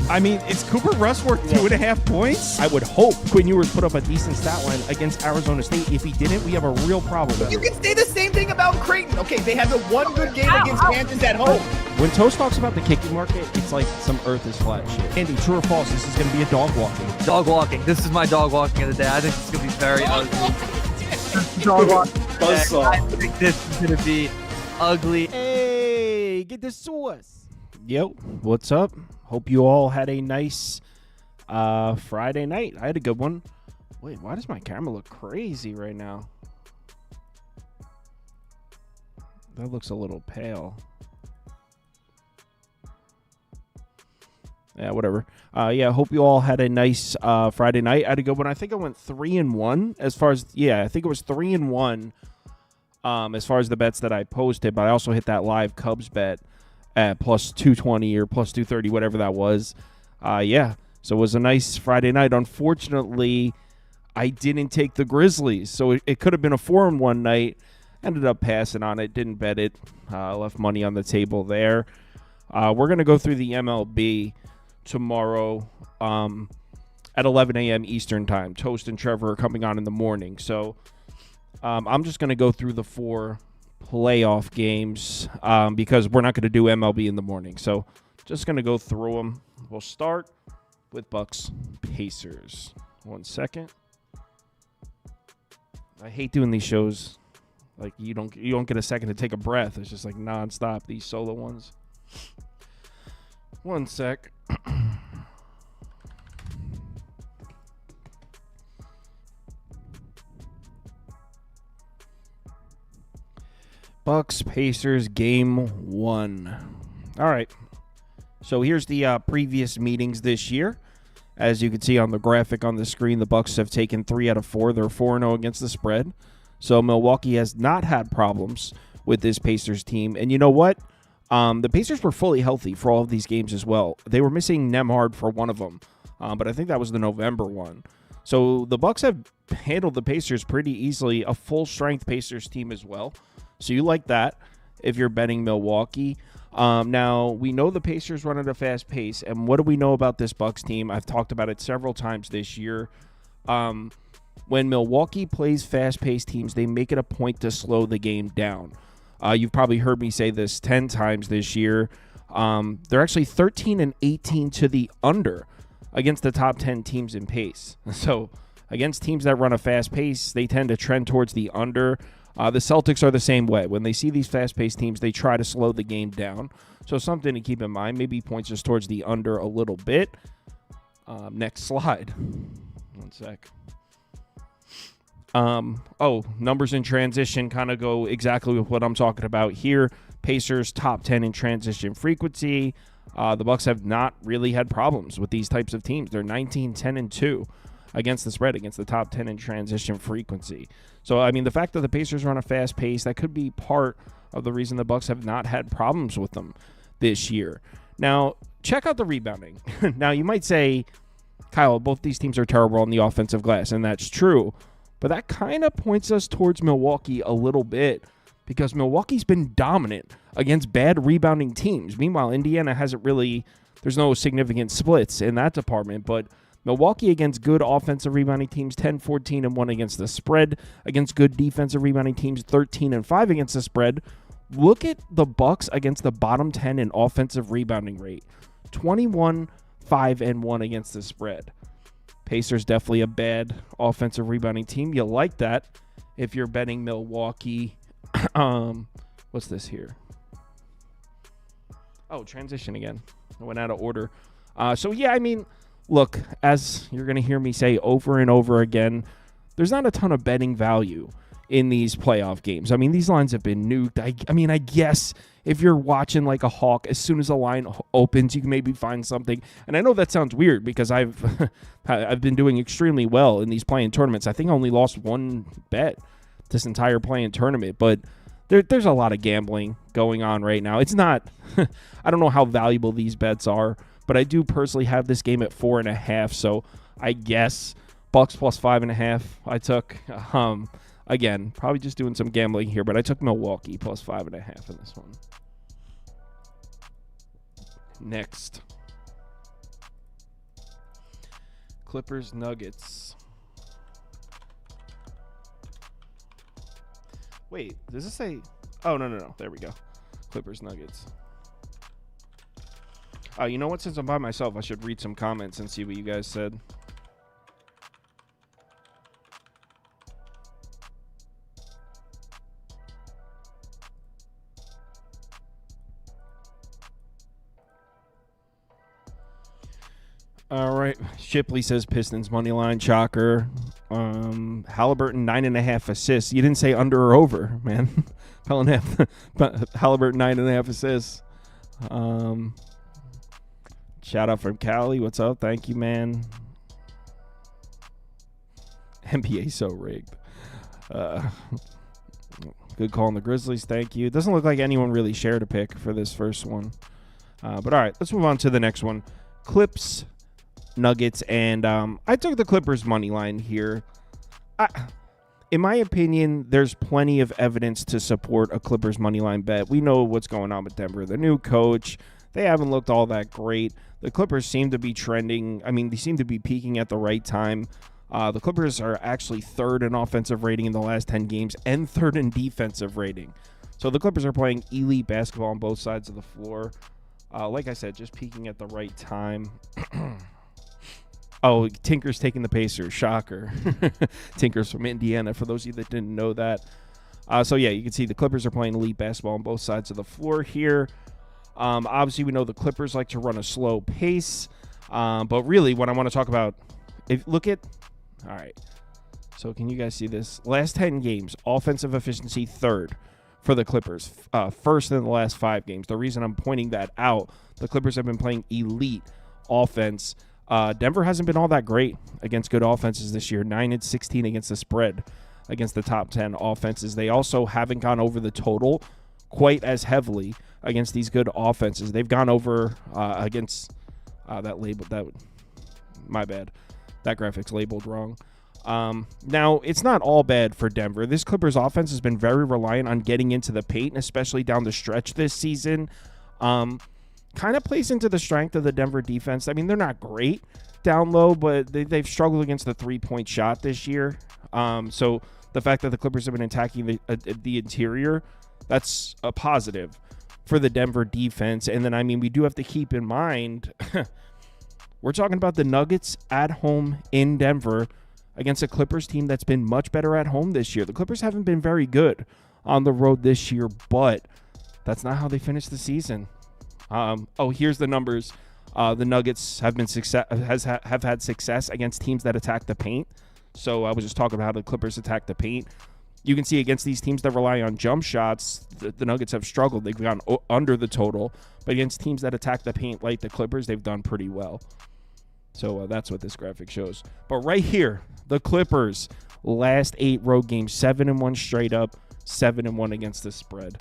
I mean, is Cooper Rush worth 2.5 points? I would hope Quinn Ewers put up a decent stat line against Arizona State. If he didn't, we have a real problem. You can say the same thing about Creighton. Okay, they had the one good game against Kansas at home. When Toast talks about the kicking market, it's like some earth is flat shit. Andy, true or false, this is going to be a dog walking. Dog walking. This is my dog walking of the day. I think it's going to be very ugly. Dog walking. I think this is going to be ugly. Hey, get the sauce. Yo, what's up? Hope you all had a nice Friday night. I had a good one. Wait, why does my camera look crazy right now? That looks a little pale. Yeah, whatever. Yeah, hope you all had a nice Friday night. I had a good one. I think I went 3-1 as far as, I think it was 3-1 as far as the bets that I posted, but I also hit that live Cubs bet at plus 220 or plus 230, whatever that was. Yeah, so it was a nice Friday night. Unfortunately, I didn't take the Grizzlies, so it could have been a 4-1 night. Ended up passing on it, didn't bet it. Left money on the table there. We're going to go through the MLB tomorrow at 11 a.m. Eastern time. Toast and Trevor are coming on in the morning. So I'm just going to go through the 4 playoff games because we're not going to do MLB in the morning. So just going to go through them. We'll start with Bucks Pacers. 1 second. I hate doing these shows. Like you don't get a second to take a breath. It's just like nonstop, these solo ones. 1 sec. Bucks Pacers game 1. All right. So here's the previous meetings this year. As you can see on the graphic on the screen, the Bucks have taken 3 out of 4. They're 4-0 against the spread. So Milwaukee has not had problems with this Pacers team. And you know what? The Pacers were fully healthy for all of these games as well. They were missing Nembhard for one of them, but I think that was the November one. So the Bucks have handled the Pacers pretty easily, a full-strength Pacers team as well. So you like that if you're betting Milwaukee. Now, we know the Pacers run at a fast pace, and what do we know about this Bucks team? I've talked about it several times this year. When Milwaukee plays fast-paced teams, they make it a point to slow the game down. You've probably heard me say this 10 times this year. They're actually 13-18 to the under against the top 10 teams in pace. So against teams that run a fast pace, they tend to trend towards the under. The Celtics are the same way. When they see these fast-paced teams, they try to slow the game down. So something to keep in mind. Maybe points us towards the under a little bit. Next slide. 1 sec. Numbers in transition kind of go exactly with what I'm talking about here. Pacers top 10 in transition frequency. The Bucks have not really had problems with these types of teams. They're 19-10-2 against the spread, against the top 10 in transition frequency. So, I mean, the fact that the Pacers run a fast pace, that could be part of the reason the Bucks have not had problems with them this year. Now, check out the rebounding. Now, you might say, Kyle, both these teams are terrible on the offensive glass, and that's true. But that kind of points us towards Milwaukee a little bit because Milwaukee's been dominant against bad rebounding teams. Meanwhile, Indiana hasn't really, there's no significant splits in that department, but Milwaukee against good offensive rebounding teams, 10-14-1 against the spread. Against good defensive rebounding teams, 13-5 against the spread. Look at the Bucks against the bottom 10 in offensive rebounding rate, 21-5-1 against the spread. Pacers definitely a bad offensive rebounding team. You like that if you're betting Milwaukee. What's this here? Oh, transition again. I went out of order. So, yeah, I mean, look, as you're going to hear me say over and over again, there's not a ton of betting value in these playoff games. I mean, these lines have been nuked. I guess if you're watching like a hawk, as soon as a line opens, you can maybe find something. And I know that sounds weird because I've been doing extremely well in these play-in tournaments. I think I only lost one bet this entire play-in tournament, but there's a lot of gambling going on right now. It's not, I don't know how valuable these bets are, but I do personally have this game at 4.5. So I guess Bucks plus 5.5 I took. Again, probably just doing some gambling here, but I took Milwaukee plus 5.5 in this one. Next. Clippers Nuggets. Wait, does it say? Oh, no. There we go. Clippers Nuggets. Oh, you know what? Since I'm by myself, I should read some comments and see what you guys said. All right. Shipley says Pistons money line shocker. Halliburton 9.5 assists. You didn't say under or over, man. Halliburton 9.5 assists. Shout out from Cali. What's up? Thank you, man. NBA so rigged. Good call on the Grizzlies. Thank you. It doesn't look like anyone really shared a pick for this first one. But all right, let's move on to the next one. Clips, Nuggets, and I took the Clippers money line here. In my opinion, there's plenty of evidence to support a Clippers money line bet. We know what's going on with Denver. The new coach, they haven't looked all that great. The Clippers seem to be trending. I mean, they seem to be peaking at the right time. The Clippers are actually third in offensive rating in the last 10 games and third in defensive rating. So the Clippers are playing elite basketball on both sides of the floor. Like I said, just peaking at the right time. Oh, Tinker's taking the Pacers. Shocker. Tinker's from Indiana, for those of you that didn't know that. So, yeah, you can see the Clippers are playing elite basketball on both sides of the floor here. Obviously, we know the Clippers like to run a slow pace. But really, what I want to talk about, all right. So, can you guys see this? Last 10 games, offensive efficiency third for the Clippers. First in the last 5 games. The reason I'm pointing that out, the Clippers have been playing elite offense. Denver hasn't been all that great against good offenses this year. 9-16 against the spread against the top 10 offenses. They also haven't gone over the total quite as heavily against these good offenses. They've gone over against my bad. That graphic's labeled wrong. Now, it's not all bad for Denver. This Clippers offense has been very reliant on getting into the paint, especially down the stretch this season. Kind of plays into the strength of the Denver defense. I mean, they're not great down low, but they've struggled against the three-point shot this year. So the fact that the Clippers have been attacking the interior, that's a positive for the Denver defense. And then, I mean, we do have to keep in mind, we're talking about the Nuggets at home in Denver against a Clippers team that's been much better at home this year. The Clippers haven't been very good on the road this year, but that's not how they finished the season. Here's the numbers. The Nuggets have had success against teams that attack the paint. So I was just talking about how the Clippers attack the paint. You can see against these teams that rely on jump shots, the Nuggets have struggled. They've gone under the total. But against teams that attack the paint like the Clippers, they've done pretty well. So that's what this graphic shows. But right here, the Clippers, last 8 road games, 7-1 straight up, 7-1 against the spread.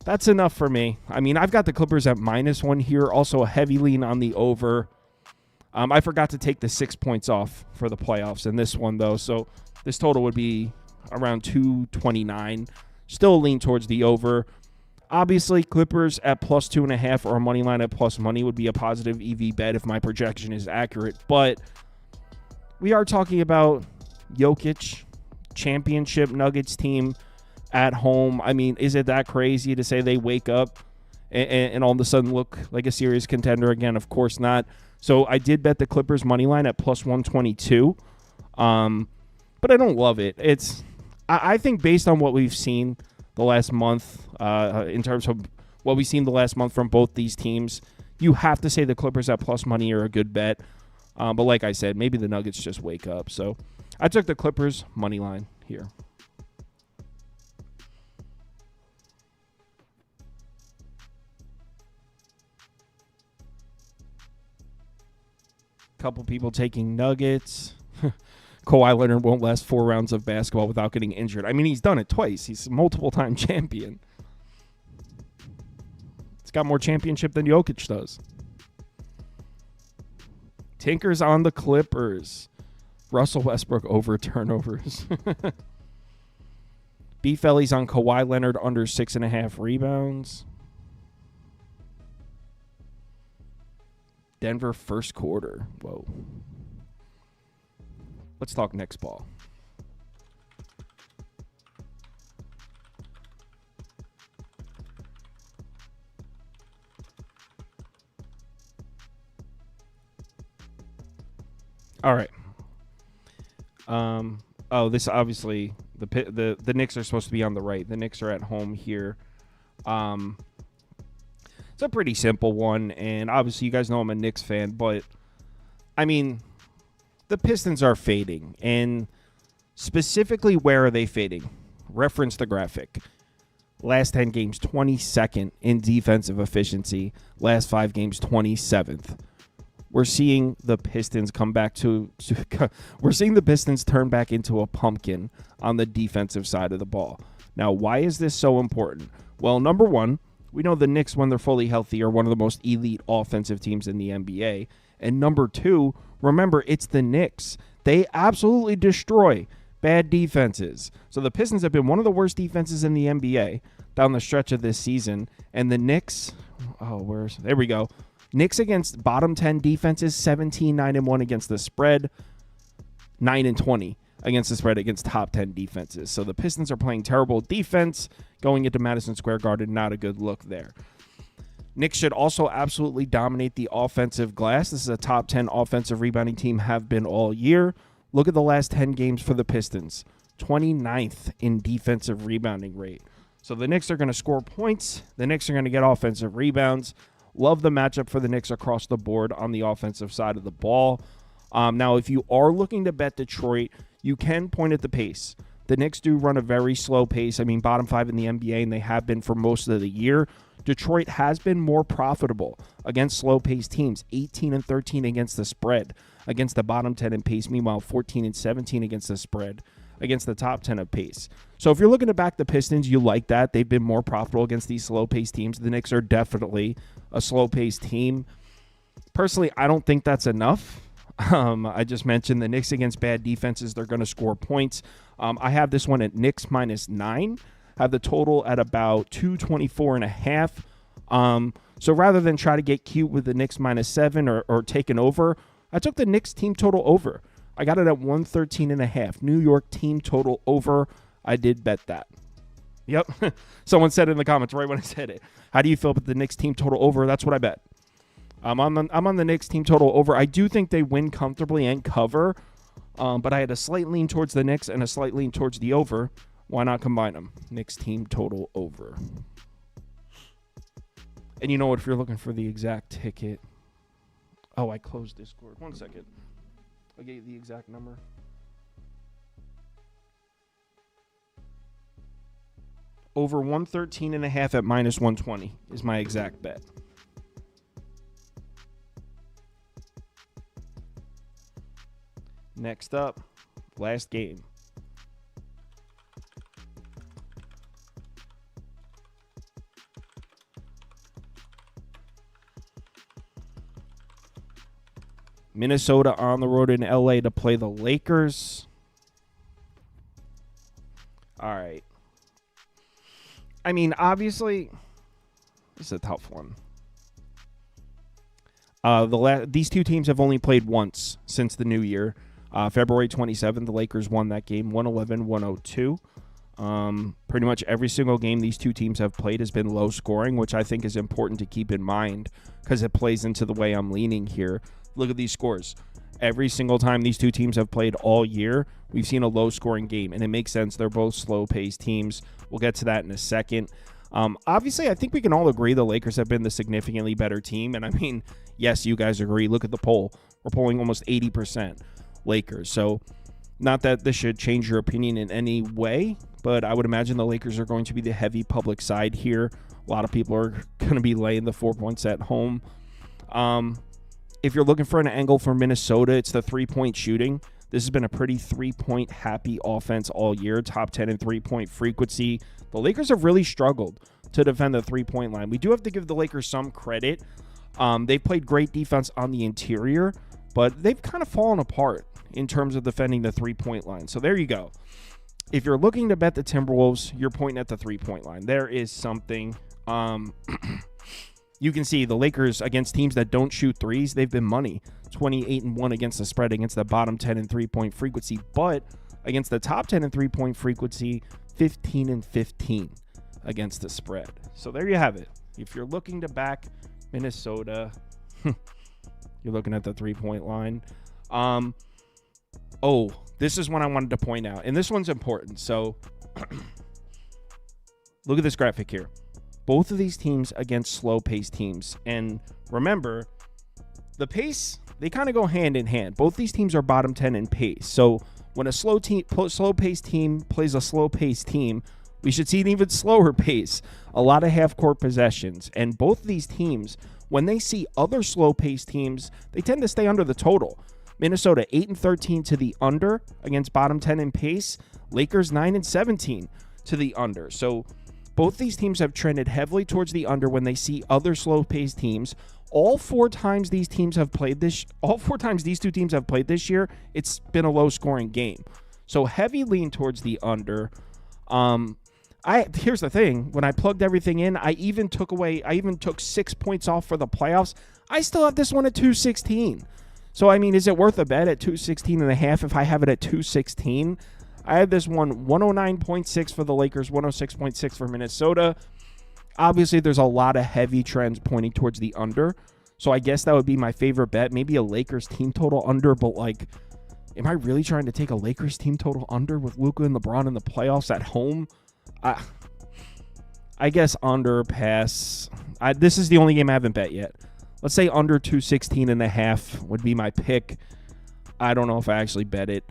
That's enough for me. I mean, I've got the Clippers at -1 here. Also a heavy lean on the over. I forgot to take the 6 points off for the playoffs in this one, though. So this total would be around 229. Still lean towards the over. Obviously, Clippers at +2.5 or a money line at plus money would be a positive EV bet if my projection is accurate. But we are talking about Jokic, championship Nuggets team at home. I mean, is it that crazy to say they wake up and all of a sudden look like a serious contender again? Of course not. So I did bet the Clippers money line at +122. But I don't love it. I think based on what we've seen the last month, in terms of what we've seen the last month from both these teams, you have to say the Clippers at plus money are a good bet. But like I said, maybe the Nuggets just wake up. So I took the Clippers money line here. Couple people taking Nuggets. Kawhi Leonard won't last 4 rounds of basketball without getting injured. I mean, he's done it twice. He's a multiple-time champion. He's got more championship than Jokic does. Tinker's on the Clippers. Russell Westbrook over turnovers. B-Felly's on Kawhi Leonard under 6.5 rebounds. Denver first quarter. Whoa. Let's talk Knicks ball. All right. This obviously the Knicks are supposed to be on the right. The Knicks are at home here. It's a pretty simple one, and obviously you guys know I'm a Knicks fan, but I mean, the Pistons are fading, and specifically, where are they fading? Reference the graphic. Last 10 games, 22nd in defensive efficiency. Last 5 games, 27th. We're seeing the Pistons we're seeing the Pistons turn back into a pumpkin on the defensive side of the ball. Now, why is this so important? Well, number one, we know the Knicks, when they're fully healthy, are one of the most elite offensive teams in the NBA. And number two, remember, it's the Knicks. They absolutely destroy bad defenses. So the Pistons have been one of the worst defenses in the NBA down the stretch of this season. And the Knicks, there we go. Knicks against bottom 10 defenses, 17-9-1 against the spread, 9-20 against the spread against top 10 defenses. So the Pistons are playing terrible defense going into Madison Square Garden. Not a good look there. Knicks should also absolutely dominate the offensive glass. This is a top 10 offensive rebounding team, have been all year. Look at the last 10 games for the Pistons. 29th in defensive rebounding rate. So the Knicks are going to score points. The Knicks are going to get offensive rebounds. Love the matchup for the Knicks across the board on the offensive side of the ball. Now, if you are looking to bet Detroit, you can point at the pace. The Knicks do run a very slow pace. I mean, bottom 5 in the NBA, and they have been for most of the year. Detroit has been more profitable against slow-paced teams, 18-13 against the spread, against the bottom 10 in pace. Meanwhile, 14-17 against the spread, against the top 10 of pace. So if you're looking to back the Pistons, you like that. They've been more profitable against these slow-paced teams. The Knicks are definitely a slow-paced team. Personally, I don't think that's enough. I just mentioned the Knicks against bad defenses, they're going to score points. I have this one at Knicks -9. Have the total at about 224.5. So rather than try to get cute with the Knicks -7 or take an over, I took the Knicks team total over. I got it at 113.5. New York team total over. I did bet that. Yep. Someone said it in the comments right when I said it. How do you feel about the Knicks team total over? That's what I bet. I'm on the Knicks team total over. I do think they win comfortably and cover, but I had a slight lean towards the Knicks and a slight lean towards the over. Why not combine them? Knicks team total over. And you know what? If you're looking for the exact ticket. Oh, I closed Discord. 1 second. I gave the exact number. Over 113.5 at -120 is my exact bet. Next up, last game. Minnesota on the road in LA to play the Lakers. All right. I mean, obviously, this is a tough one. These two teams have only played once since the new year. February 27th, the Lakers won that game 111-102. Pretty much every single game these two teams have played has been low scoring, which I think is important to keep in mind because it plays into the way I'm leaning here. Look at these scores. Every single time these two teams have played all year, we've seen a low-scoring game, and it makes sense. They're both slow-paced teams. We'll get to that in a second. Obviously, I think we can all agree the Lakers have been the significantly better team, and I mean, yes, you guys agree. Look at the poll. We're polling almost 80% Lakers, so not that this should change your opinion in any way, but I would imagine the Lakers are going to be the heavy public side here. A lot of people are going to be laying the 4 points at home. If you're looking for an angle for Minnesota, it's the three-point shooting. This has been a pretty three-point happy offense all year, top 10 in three-point frequency. The Lakers have really struggled to defend the three-point line. We do have to give the Lakers some credit. They've played great defense on the interior, but they've kind of fallen apart in terms of defending the three-point line. So there you go. If you're looking to bet the Timberwolves, you're pointing at the three-point line. There is something. you can see the Lakers against teams that don't shoot threes, they've been money. 28-1 against the spread against the bottom 10 in three-point frequency, but against the top 10 in three-point frequency, 15-15 against the spread. So there you have it. If you're looking to back Minnesota, you're looking at the three-point line. This is one I wanted to point out, and this one's important. So look at this graphic here. Both of these teams against slow-paced teams. And remember, the pace, they kind of go hand in hand. Both these teams are bottom 10 in pace. So when a slow-paced team plays a slow-paced team, we should see an even slower pace. A lot of half-court possessions. And both of these teams, when they see other slow-paced teams, they tend to stay under the total. Minnesota 8-13 to the under against bottom 10 in pace. Lakers 9-17 to the under. So both these teams have trended heavily towards the under when they see other slow-paced teams. All four times these two teams have played this year, it's been a low-scoring game. So heavy lean towards the under. Here's the thing: when I plugged everything in, I even took 6 points off for the playoffs. I still have this one at 216. So I mean, is it worth a bet at 216.5 if I have it at 216? I have this one 109.6 for the Lakers, 106.6 for Minnesota. Obviously, there's a lot of heavy trends pointing towards the under. So I guess that would be my favorite bet. Maybe a Lakers team total under, but like, am I really trying to take a Lakers team total under with Luka and LeBron in the playoffs at home? I guess under, pass. This is the only game I haven't bet yet. Let's say under 216.5 would be my pick. I don't know if I actually bet it.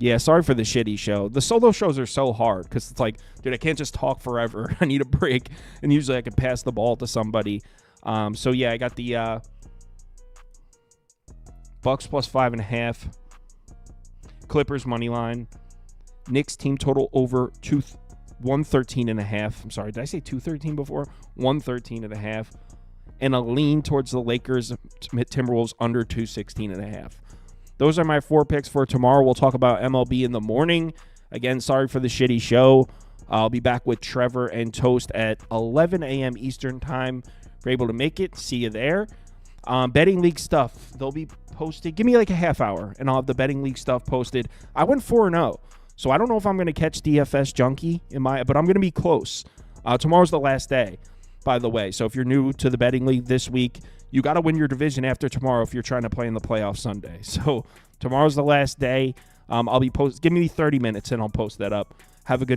Yeah, sorry for the shitty show. The solo shows are so hard because it's like, dude, I can't just talk forever. I need a break. And usually I can pass the ball to somebody. So, yeah, I got the Bucks plus 5.5. Clippers money line. Knicks team total over 113.5. I'm sorry, did I say 213 before? 113.5. And a lean towards the Lakers Timberwolves under 216.5. Those are my 4 picks for tomorrow. We'll talk about MLB in the morning. Again, sorry for the shitty show. I'll be back with Trevor and Toast at 11 a.m. Eastern time. If you're able to make it, see you there. Betting league stuff, they'll be posted. Give me like a half hour, and I'll have the betting league stuff posted. I went 4-0, so I don't know if I'm going to catch DFS Junkie, but I'm going to be close. Tomorrow's the last day, by the way. So if you're new to the betting league this week, you got to win your division after tomorrow if you're trying to play in the playoff Sunday. So tomorrow's the last day. I'll be give me 30 minutes and I'll post that up. Have a good